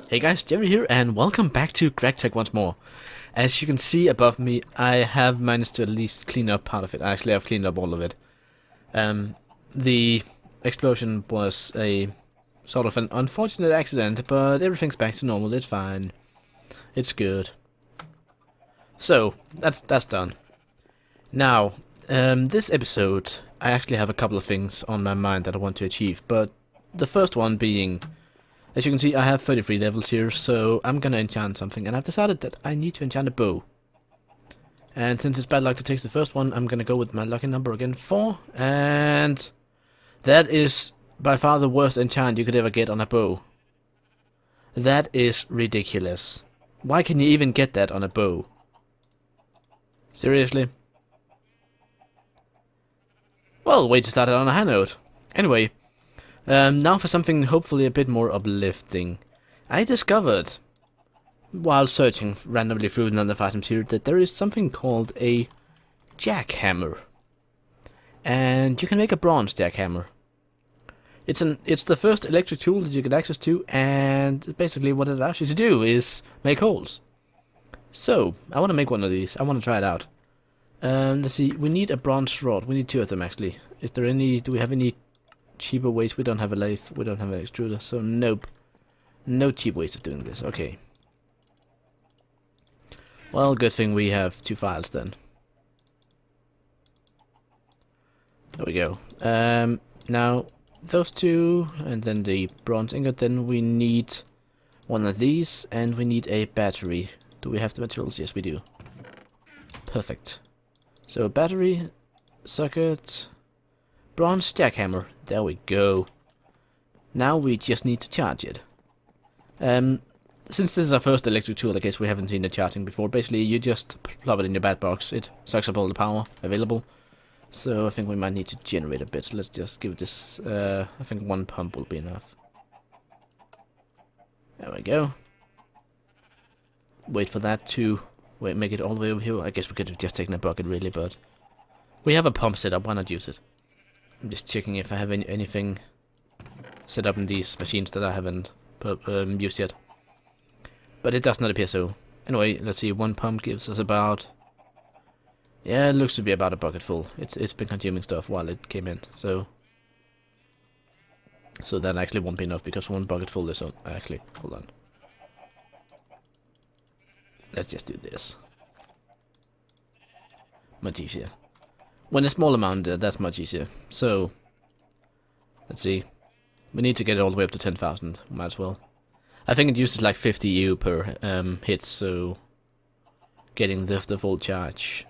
Hey guys, Jerry here, and welcome back to GregTech once more. As you can see above me, I have managed to at least clean up part of it. Actually, I've cleaned up all of it. The explosion was a sort of an unfortunate accident, but everything's back to normal. It's fine. It's good. So, that's done. Now, this episode, I actually have a couple of things on my mind that I want to achieve, but the first one being, as you can see, I have 33 levels here, so I'm gonna enchant something, and I've decided that I need to enchant a bow. And since it's bad luck to take the first one, I'm gonna go with my lucky number again, 4, and that is by far the worst enchant you could ever get on a bow. That is ridiculous. Why can you even get that on a bow? Seriously? Well, way to start it on a high note. Anyway, now for something hopefully a bit more uplifting. I discovered, while searching randomly through none of items here, that there is something called a jackhammer. And you can make a bronze jackhammer. It's the first electric tool that you get access to, and basically what it allows you to do is make holes. So, I want to make one of these. I want to try it out. Let's see, we need a bronze rod. We need 2 of them actually. Do we have any cheaper ways? We don't have a lathe, we don't have an extruder, so nope. No cheap ways of doing this, okay. Well, good thing we have 2 files then. There we go. Now, those 2, and then the bronze ingot, then we need one of these, and we need a battery. Do we have the materials? Yes, we do. Perfect. So, battery, circuit, bronze jackhammer. There we go. Now we just need to charge it. Since this is our first electric tool, I guess we haven't seen it charging before. Basically, you just plop it in your bat box. It sucks up all the power available. So I think we might need to generate a bit. So let's just give this, I think 1 pump will be enough. There we go. Wait for that to make it all the way over here. I guess we could have just taken a bucket really, but we have a pump set up. Why not use it? I'm just checking if I have anything set up in these machines that I haven't used yet. But it does not appear so. Anyway, let's see. 1 pump gives us about... yeah, it looks to be about a bucket full. It's been consuming stuff while it came in, so that actually won't be enough because 1 bucket full is actually... hold on. Let's just do this. Much easier. When a small amount, that's much easier. So, let's see. We need to get it all the way up to 10,000. Might as well. I think it uses like 50 EU per hit, so getting the full charge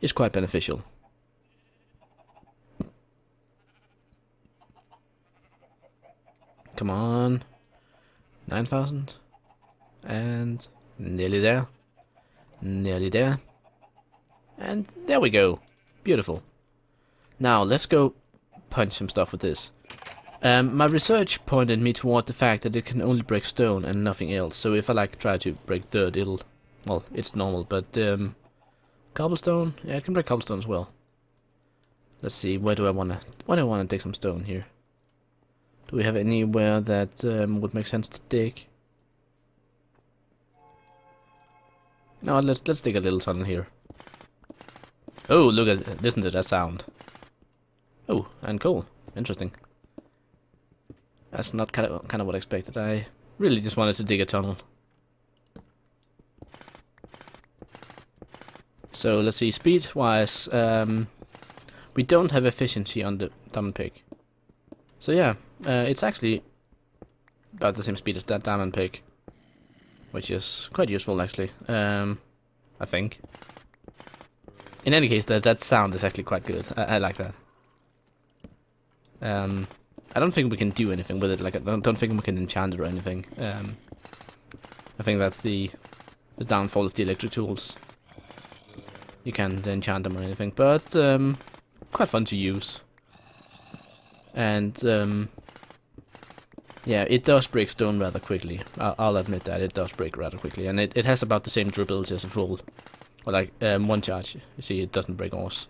is quite beneficial. Come on. 9,000. And nearly there. Nearly there. And there we go. Beautiful. Now, let's go punch some stuff with this. My research pointed me toward the fact that it can only break stone and nothing else. So if I like try to break dirt, it'll... well, it's normal, but cobblestone? Yeah, it can break cobblestone as well. Let's see, where do I wanna dig some stone here? Do we have anywhere that would make sense to dig? No, let's dig a little tunnel here. Oh, listen to that sound. Oh, and coal. Interesting. That's not kind of what I expected. I really just wanted to dig a tunnel. So let's see, speed-wise, we don't have efficiency on the diamond pick. So yeah, it's actually about the same speed as that diamond pick, which is quite useful actually. I think. In any case, that sound is actually quite good. I like that. I don't think we can do anything with it. Like I don't think we can enchant it or anything. I think that's the downfall of the electric tools. You can't enchant them or anything, but quite fun to use. And yeah, it does break stone rather quickly. I'll admit that it does break rather quickly, and it has about the same durability as a full, or like 1 charge. You see, it doesn't break ores.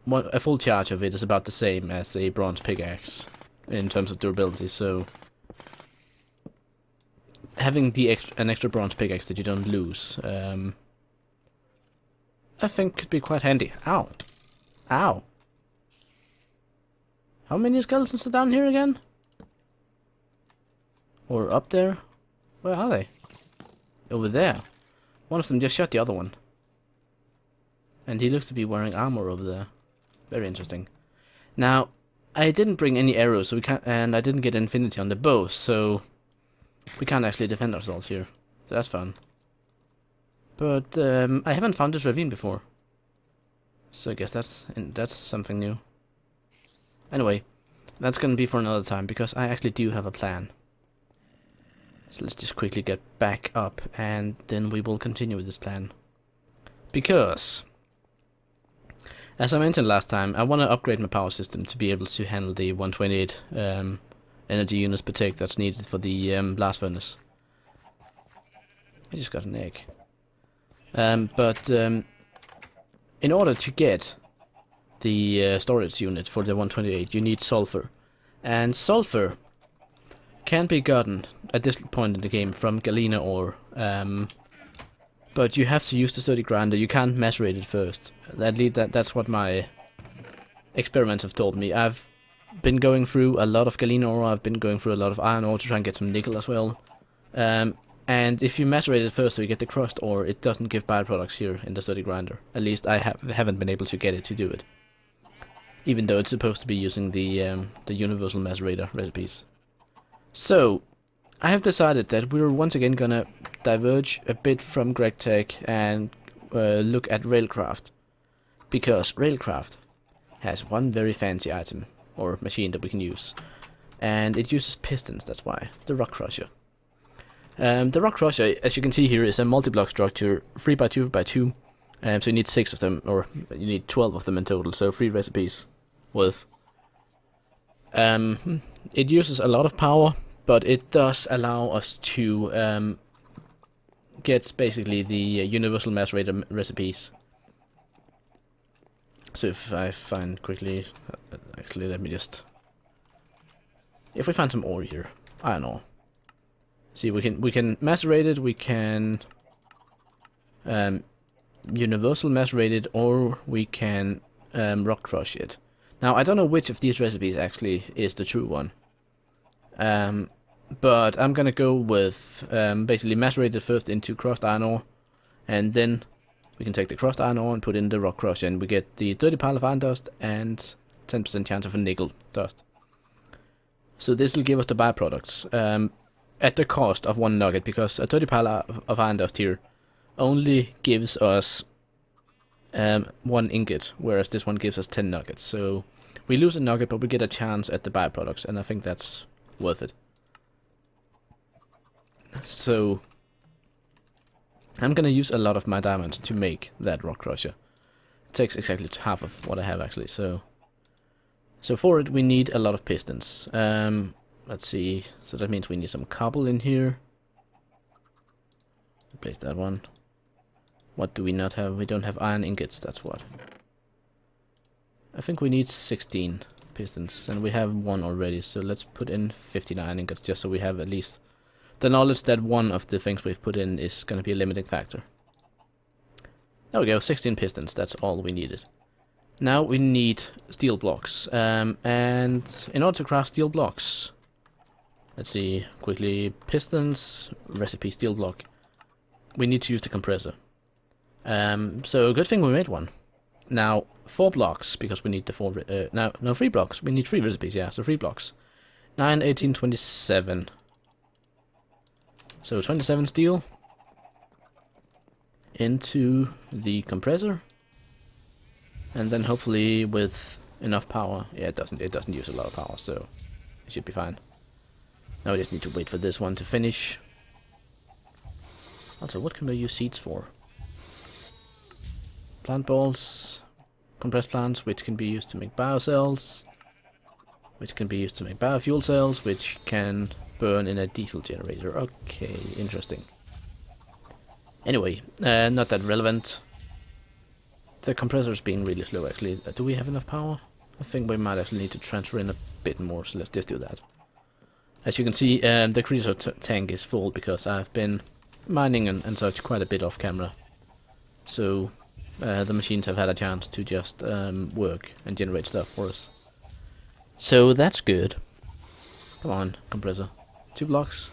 a full charge of it is about the same as a bronze pickaxe in terms of durability, so having an extra bronze pickaxe that you don't lose, I think could be quite handy. Ow. Ow. How many skeletons are down here again? Or up there? Where are they? Over there. One of them just shot the other one. And he looks to be wearing armor over there. Very interesting. Now, I didn't bring any arrows, so we can't, and I didn't get infinity on the bow, so we can't actually defend ourselves here. So that's fun. But I haven't found this ravine before, so I guess that's something new. Anyway, that's gonna be for another time because I actually do have a plan. So let's just quickly get back up, and then we will continue with this plan. Because, as I mentioned last time, I want to upgrade my power system to be able to handle the 128 energy units per tick that's needed for the blast furnace. I just got an egg. But in order to get the storage unit for the 128, you need sulfur. And sulfur can be gotten at this point in the game from galena ore. But you have to use the sturdy grinder. You can't macerate it first. That's what my experiments have told me. I've been going through a lot of galena ore. I've been going through a lot of iron ore to try and get some nickel as well. And if you macerate it first so you get the crushed ore, it doesn't give byproducts here in the sturdy grinder. At least I haven't been able to get it to do it. Even though it's supposed to be using the universal macerator recipes. So, I have decided that we're once again gonna diverge a bit from GregTech and look at Railcraft. Because Railcraft has one very fancy item, or machine that we can use. And it uses pistons, that's why. The rock crusher. The rock crusher, as you can see here, is a multi-block structure, 3x2x2. So you need 6 of them, or you need 12 of them in total, so 3 recipes worth. It uses a lot of power, but it does allow us to get basically the universal macerator recipes. So if I find quickly, actually let me just, if we find some ore here, iron ore. See, we can macerate it, we can universal macerate it, or we can rock crush it. Now I don't know which of these recipes actually is the true one. But I'm gonna go with basically macerate it first into crushed iron ore, and then we can take the crushed iron ore and put in the rock crush, and we get the dirty pile of iron dust and 10% chance of a nickel dust. So this will give us the byproducts at the cost of 1 nugget, because a dirty pile of iron dust here only gives us 1 ingot, whereas this one gives us 10 nuggets. So we lose a nugget, but we get a chance at the byproducts, and I think that's worth it. So I'm gonna use a lot of my diamonds to make that rock crusher. It takes exactly half of what I have actually, so for it we need a lot of pistons. Let's see, so that means we need some cobble in here. Replace that one. What do we not have? We don't have iron ingots, that's what. I think we need 16 pistons, and we have 1 already, so let's put in 59 ingots, just so we have at least the knowledge that one of the things we've put in is going to be a limiting factor. There we go, 16 pistons, that's all we needed. Now we need steel blocks, and in order to craft steel blocks, let's see, quickly, pistons, recipe steel block, we need to use the compressor. So good thing we made one. Now 4 blocks, because we need the 3 blocks, we need 3 recipes, yeah, so 3 blocks. 9, 18, 27. So 27 steel into the compressor, and then hopefully with enough power. Yeah, it doesn't use a lot of power, so it should be fine. Now we just need to wait for this one to finish. Also, what can we use seeds for? Plant balls, compressed plants, which can be used to make biocells, which can be used to make biofuel cells, which can burn in a diesel generator. Okay, interesting. Anyway, not that relevant. the compressor's being really slow actually. Do we have enough power? I think we might actually need to transfer in a bit more, so let's just do that. As you can see, the creature tank is full because I've been mining and such quite a bit off camera. So the machines have had a chance to just work and generate stuff for us. So that's good. Come on, compressor. 2 blocks.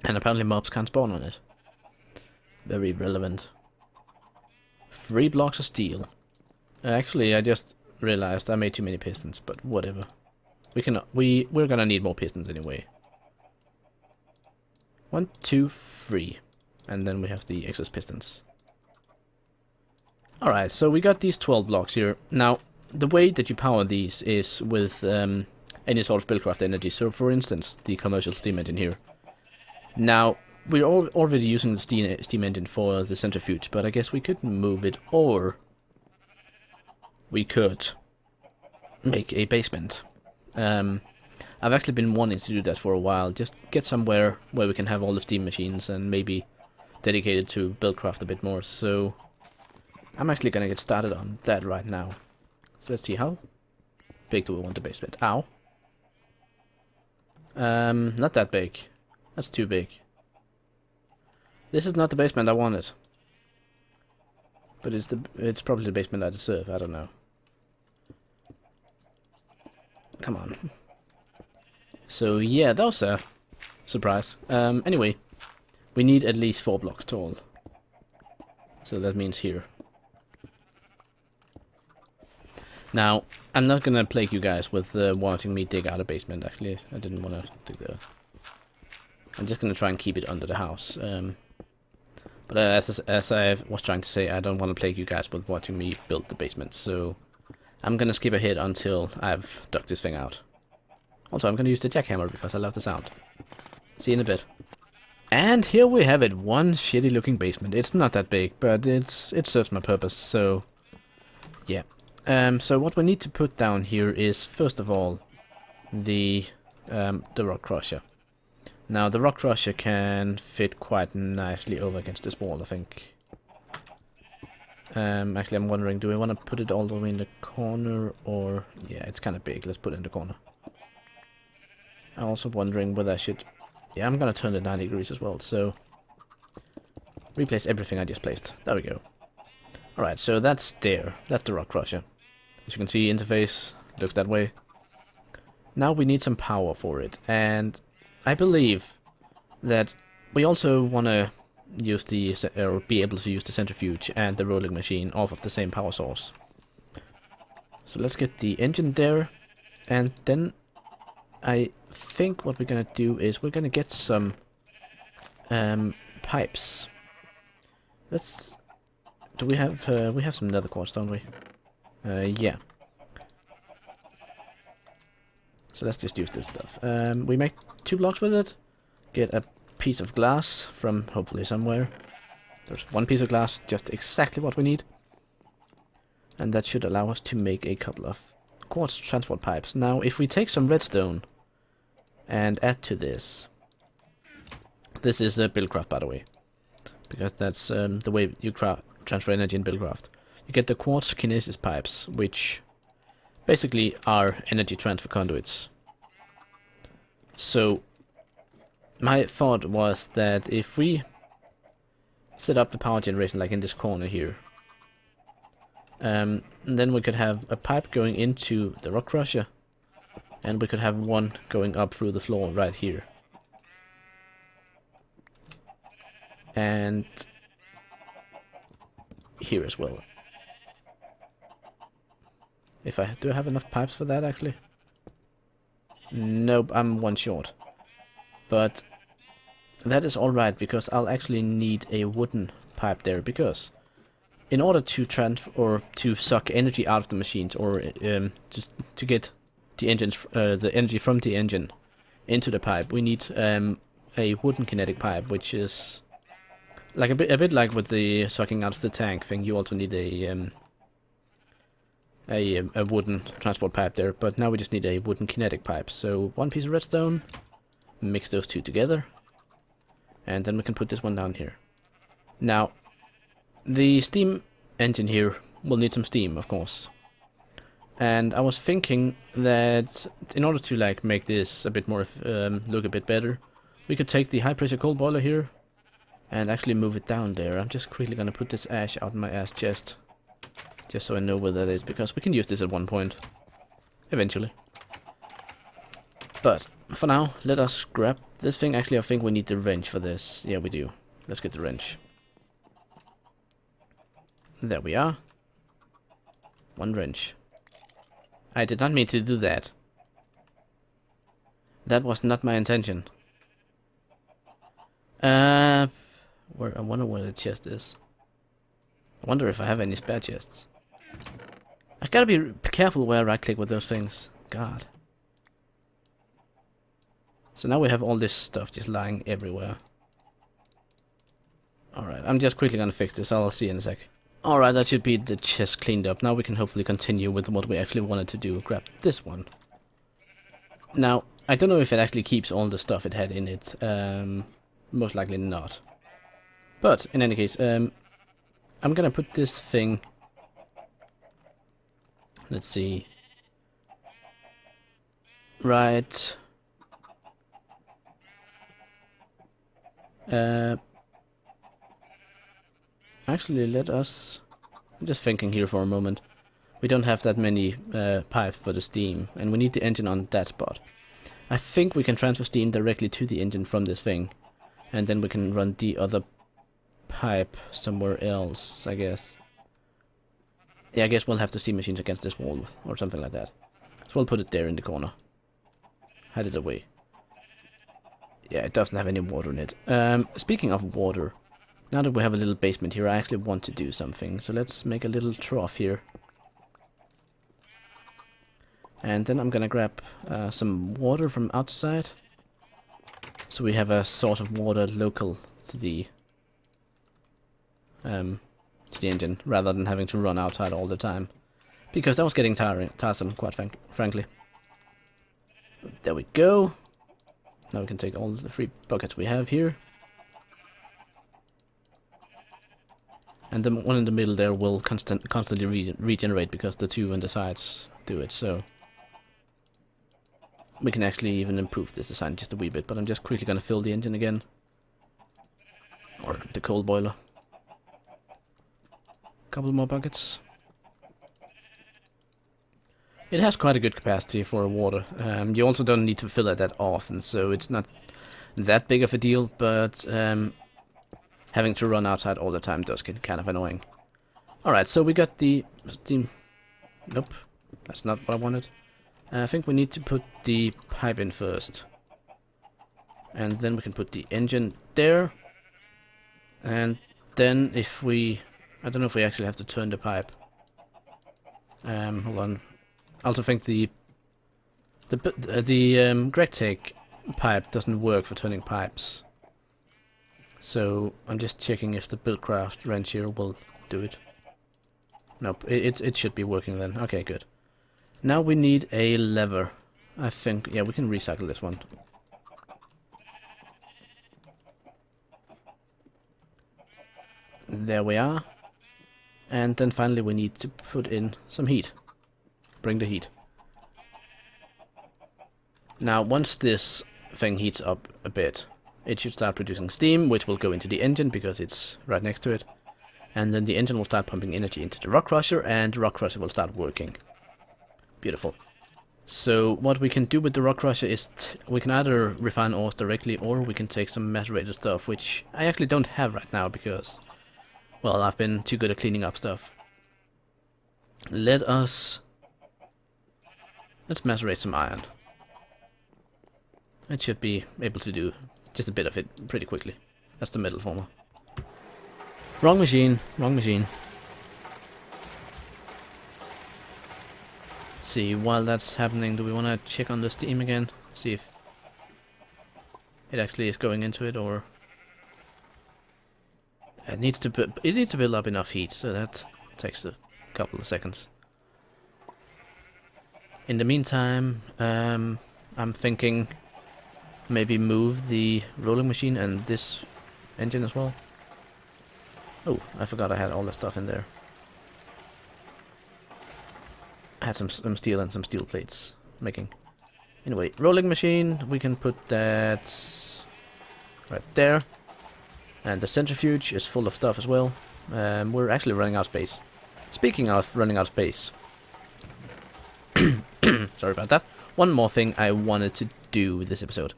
And apparently mobs can't spawn on it. Very relevant. 3 blocks of steel. Actually, I just realized I made too many pistons, but whatever. We're gonna need more pistons anyway. 1, 2, 3. And then we have the excess pistons. Alright, so we got these 12 blocks here. Now, the way that you power these is with any sort of Buildcraft energy. So, for instance, the commercial steam engine here. Now, we're already using the steam engine for the centrifuge, but I guess we could move it, or we could make a basement. I've actually been wanting to do that for a while, just get somewhere where we can have all the steam machines and maybe dedicate it to Buildcraft a bit more, so I'm actually gonna get started on that right now. So let's see, how big do we want the basement? Ow. Not that big. That's too big. This is not the basement I wanted. But it's probably the basement I deserve, I don't know. Come on. So yeah, that was a surprise. Anyway, we need at least 4 blocks tall. So that means here. Now, I'm not gonna plague you guys with wanting me dig out a basement, actually. I didn't want to dig there. I'm just gonna try and keep it under the house. But as I was trying to say, I don't want to plague you guys with watching me build the basement, so I'm gonna skip ahead until I've dug this thing out. Also, I'm gonna use the jackhammer because I love the sound. See you in a bit. And here we have it, one shitty looking basement. It's not that big, but it serves my purpose, so yeah. So what we need to put down here is, first of all, the rock crusher. Now, the rock crusher can fit quite nicely over against this wall, I think. Actually, I'm wondering, do we want to put it all the way in the corner, or... Yeah, it's kind of big, let's put it in the corner. I'm also wondering whether I should... Yeah, I'm gonna turn it 90 degrees as well, so... Replace everything I just placed. There we go. Alright, so that's there. That's the rock crusher. As you can see, interface looks that way. Now we need some power for it, and I believe that we also want to use the, or be able to use the centrifuge and the rolling machine off of the same power source. So let's get the engine there, and then I think what we're gonna do is we're gonna get some pipes. Let's... Do we have some nether quartz, don't we? Yeah. So let's just use this stuff. We make 2 blocks with it. Get a piece of glass from hopefully somewhere. There's 1 piece of glass, just exactly what we need. And that should allow us to make a couple of quartz transport pipes. Now, if we take some redstone and add to this. This is a Buildcraft, by the way. Because that's the way you transfer energy in Buildcraft. You get the quartz kinesis pipes, which basically are energy transfer conduits. So my thought was that if we set up the power generation like in this corner here, then we could have a pipe going into the rock crusher, and we could have one going up through the floor right here. And here as well. Do I have enough pipes for that, actually? Nope, I'm 1 short. But that is alright, because I'll actually need a wooden pipe there, because in order to transfer or to suck energy out of the machines, or just to get the engines, the energy from the engine into the pipe, we need a wooden kinetic pipe, which is like a bit like with the sucking out of the tank thing. You also need a wooden transport pipe there, but now we just need a wooden kinetic pipe. So 1 piece of redstone, mix those 2 together, and then we can put this one down here. Now, the steam engine here will need some steam, of course. And I was thinking that in order to like make this a bit more look a bit better, we could take the high pressure coal boiler here and actually move it down there. I'm just quickly gonna put this ash out in my ass chest, just so I know where that is, because we can use this at one point, eventually. But for now, let us grab this thing. Actually, I think we need the wrench for this. Yeah, we do. Let's get the wrench. There we are. One wrench. I did not mean to do that. That was not my intention. I wonder where the chest is. I wonder if I have any spare chests. I gotta be careful where I right click with those things. God. So now we have all this stuff just lying everywhere. Alright, I'm just quickly gonna fix this. I'll see you in a sec. Alright, that should be the chest cleaned up. Now we can hopefully continue with what we actually wanted to do. Grab this one. Now, I don't know if it actually keeps all the stuff it had in it. Most likely not. But, in any case, I'm gonna put this thing... Let's see. Right... Actually, let us... I'm just thinking here for a moment. We don't have that many pipes for the steam, and we need the engine on that spot. I think we can transfer steam directly to the engine from this thing, and then we can run the other pipe somewhere else, I guess. Yeah, I guess we'll have the steam machines against this wall, or something like that. So we'll put it there in the corner. Hide it away. Yeah, it doesn't have any water in it. Speaking of water, now that we have a little basement here, I actually want to do something. So let's make a little trough here. And then I'm gonna grab some water from outside. So we have a source of water local to the engine, rather than having to run outside all the time. Because that was getting tiresome, quite frankly. There we go. Now we can take all the 3 buckets we have here. And the one in the middle there will constantly regenerate, because the 2 on the sides do it, so... We can actually even improve this design just a wee bit, but I'm just quickly gonna fill the engine again. Or the coal boiler. Couple more buckets. It has quite a good capacity for water. You also don't need to fill it that often, so it's not that big of a deal, but having to run outside all the time does get kind of annoying. Alright, so we got the steam... Nope, that's not what I wanted. I think we need to put the pipe in first. And then we can put the engine there. And then if we... I don't know if we actually have to turn the pipe. Hold on. I also think the GregTech pipe doesn't work for turning pipes. So I'm just checking if the Buildcraft wrench here will do it. Nope, it should be working then. Okay, good. Now we need a lever. I think, yeah, we can recycle this one. There we are. And then finally we need to put in some heat. Bring the heat. Now once this thing heats up a bit, it should start producing steam, which will go into the engine because it's right next to it. And then the engine will start pumping energy into the rock crusher, and the rock crusher will start working. Beautiful. So what we can do with the rock crusher is we can either refine ores directly, or we can take some macerator stuff, which I actually don't have right now because, well, I've been too good at cleaning up stuff. Let's macerate some iron. It should be able to do just a bit of it pretty quickly. That's the metal former. Wrong machine, wrong machine. Let's see, while that's happening, do we want to check on the steam again? See if it actually is going into it, or... It needs to build up enough heat, so that takes a couple of seconds. In the meantime, I'm thinking maybe move the rolling machine and this engine as well. Oh, I forgot I had all the stuff in there. I had some steel and some steel plates making. Anyway, rolling machine, we can put that right there. And the centrifuge is full of stuff as well. We're actually running out of space. Speaking of running out of space. Sorry about that. One more thing I wanted to do with this episode.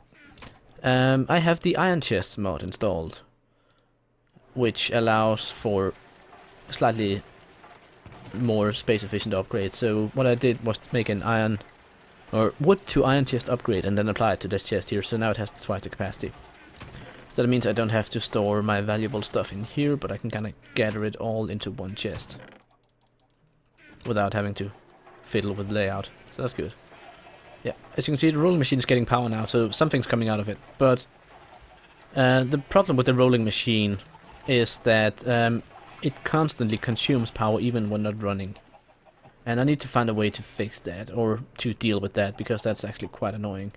I have the IronChests mod installed, which allows for slightly more space efficient upgrades. So what I did was make an wood to iron chest upgrade and then apply it to this chest here, so now it has twice the capacity. So that means I don't have to store my valuable stuff in here, but I can kind of gather it all into one chest without having to fiddle with layout, so that's good. Yeah, as you can see, the rolling machine is getting power now, so something's coming out of it. But the problem with the rolling machine is that it constantly consumes power even when not running. And I need to find a way to fix that, or to deal with that, because that's actually quite annoying.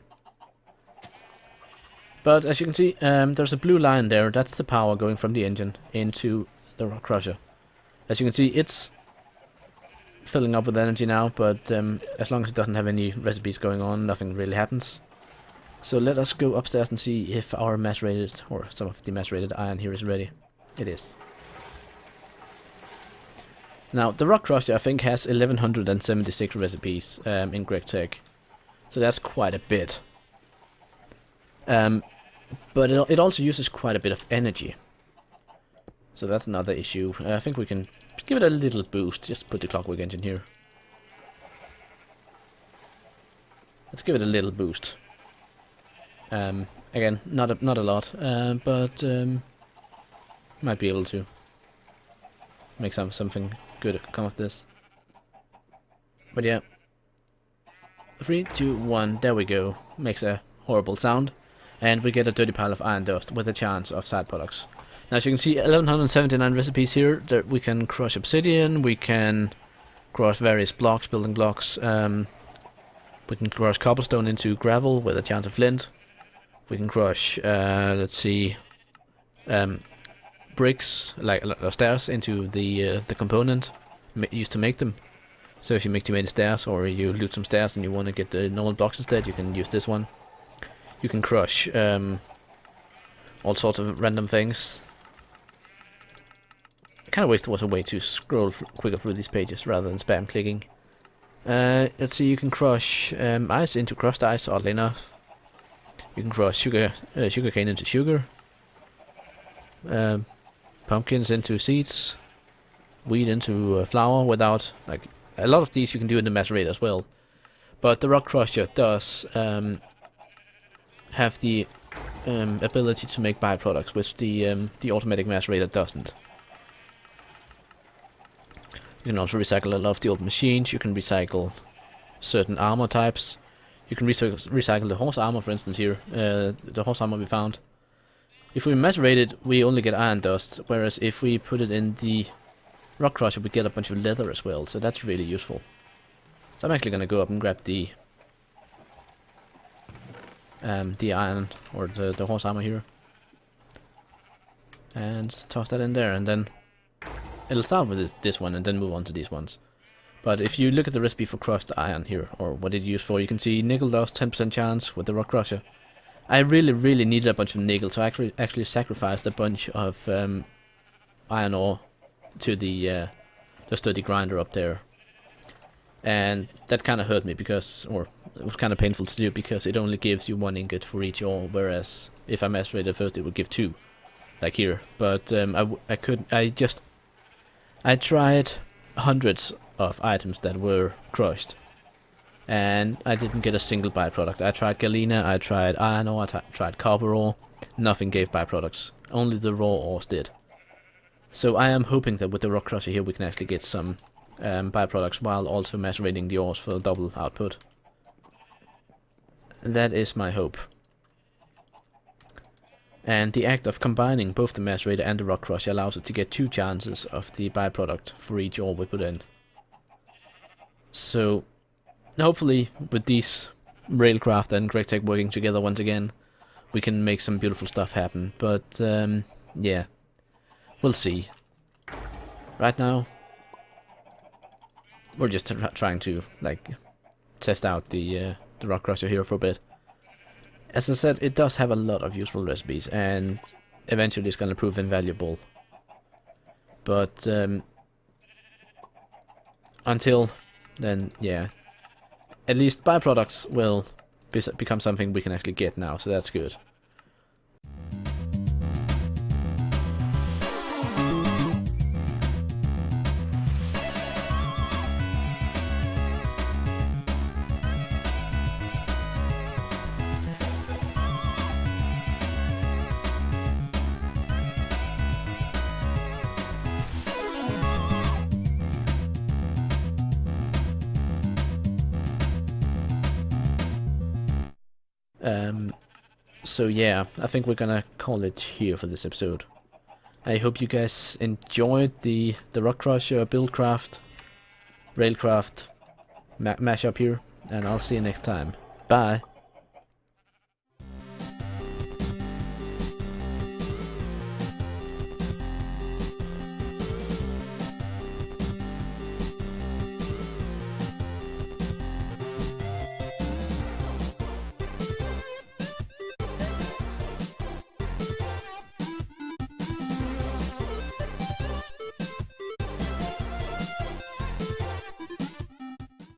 But as you can see, there's a blue line there. That's the power going from the engine into the rock crusher. As you can see, it's filling up with energy now, but as long as it doesn't have any recipes going on, nothing really happens. So let us go upstairs and see if our macerated, or some of the macerated iron here is ready. It is. Now, the rock crusher I think has 1176 recipes in GregTech, so that's quite a bit. But it also uses quite a bit of energy, so that's another issue. I think we can give it a little boost. Just put the clockwork engine here. Let's give it a little boost. Again, not a lot, but might be able to make something good come of this. But yeah, 3, 2, 1, there we go. Makes a horrible sound, and we get a dirty pile of iron dust with a chance of side products. Now, as you can see, 1179 recipes here. That we can crush obsidian, we can crush various blocks, building blocks. We can crush cobblestone into gravel with a chance of flint. We can crush, let's see, bricks, like stairs, into the component used to make them. So if you make too many stairs, or you loot some stairs and you want to get the normal blocks instead, you can use this one. You can crush all sorts of random things. I kind of wish there was a way to scroll quicker through these pages rather than spam clicking. Let's see, you can crush ice into crushed ice, oddly enough. You can crush sugarcane into sugar. Pumpkins into seeds. Wheat into flour without, like, a lot of these you can do in the macerator as well. But the rock crusher does have the ability to make byproducts, which the automatic macerator doesn't. You can also recycle a lot of the old machines. You can recycle certain armor types. You can recycle the horse armor, for instance, here. The horse armor we found. If we macerate it, we only get iron dust, whereas if we put it in the rock crusher, we get a bunch of leather as well, so that's really useful. So I'm actually going to go up and grab the iron, or the horse armor here, and toss that in there, and then it'll start with this one and then move on to these ones. But if you look at the recipe for crushed iron here, or what it's used for, you can see nickel dust, 10% chance with the rock crusher. I really needed a bunch of nickel, so I actually sacrificed a bunch of iron ore to the sturdy grinder up there. And that kind of hurt me, because, or it was kind of painful to do, because it only gives you 1 ingot for each ore, whereas if I macerated first it would give 2, like here. But I tried hundreds of items that were crushed, and I didn't get a single byproduct. I tried galena, I tried iron ore, I tried copper ore, nothing gave byproducts, only the raw ores did. So I am hoping that with the rock crusher here we can actually get some byproducts while also macerating the ores for double output. That is my hope. And the act of combining both the macerator and the rock crusher allows it to get 2 chances of the byproduct for each ore we put in. So hopefully with these Railcraft and GregTech working together once again, we can make some beautiful stuff happen. But yeah, we'll see. Right now we're just trying to like test out the rock crusher here for a bit. As I said, it does have a lot of useful recipes, and eventually it's going to prove invaluable. But until then, yeah, at least byproducts will become something we can actually get now, so that's good. So yeah, I think we're gonna call it here for this episode. I hope you guys enjoyed the Rock Crusher, Buildcraft, Railcraft mashup here, and I'll see you next time. Bye!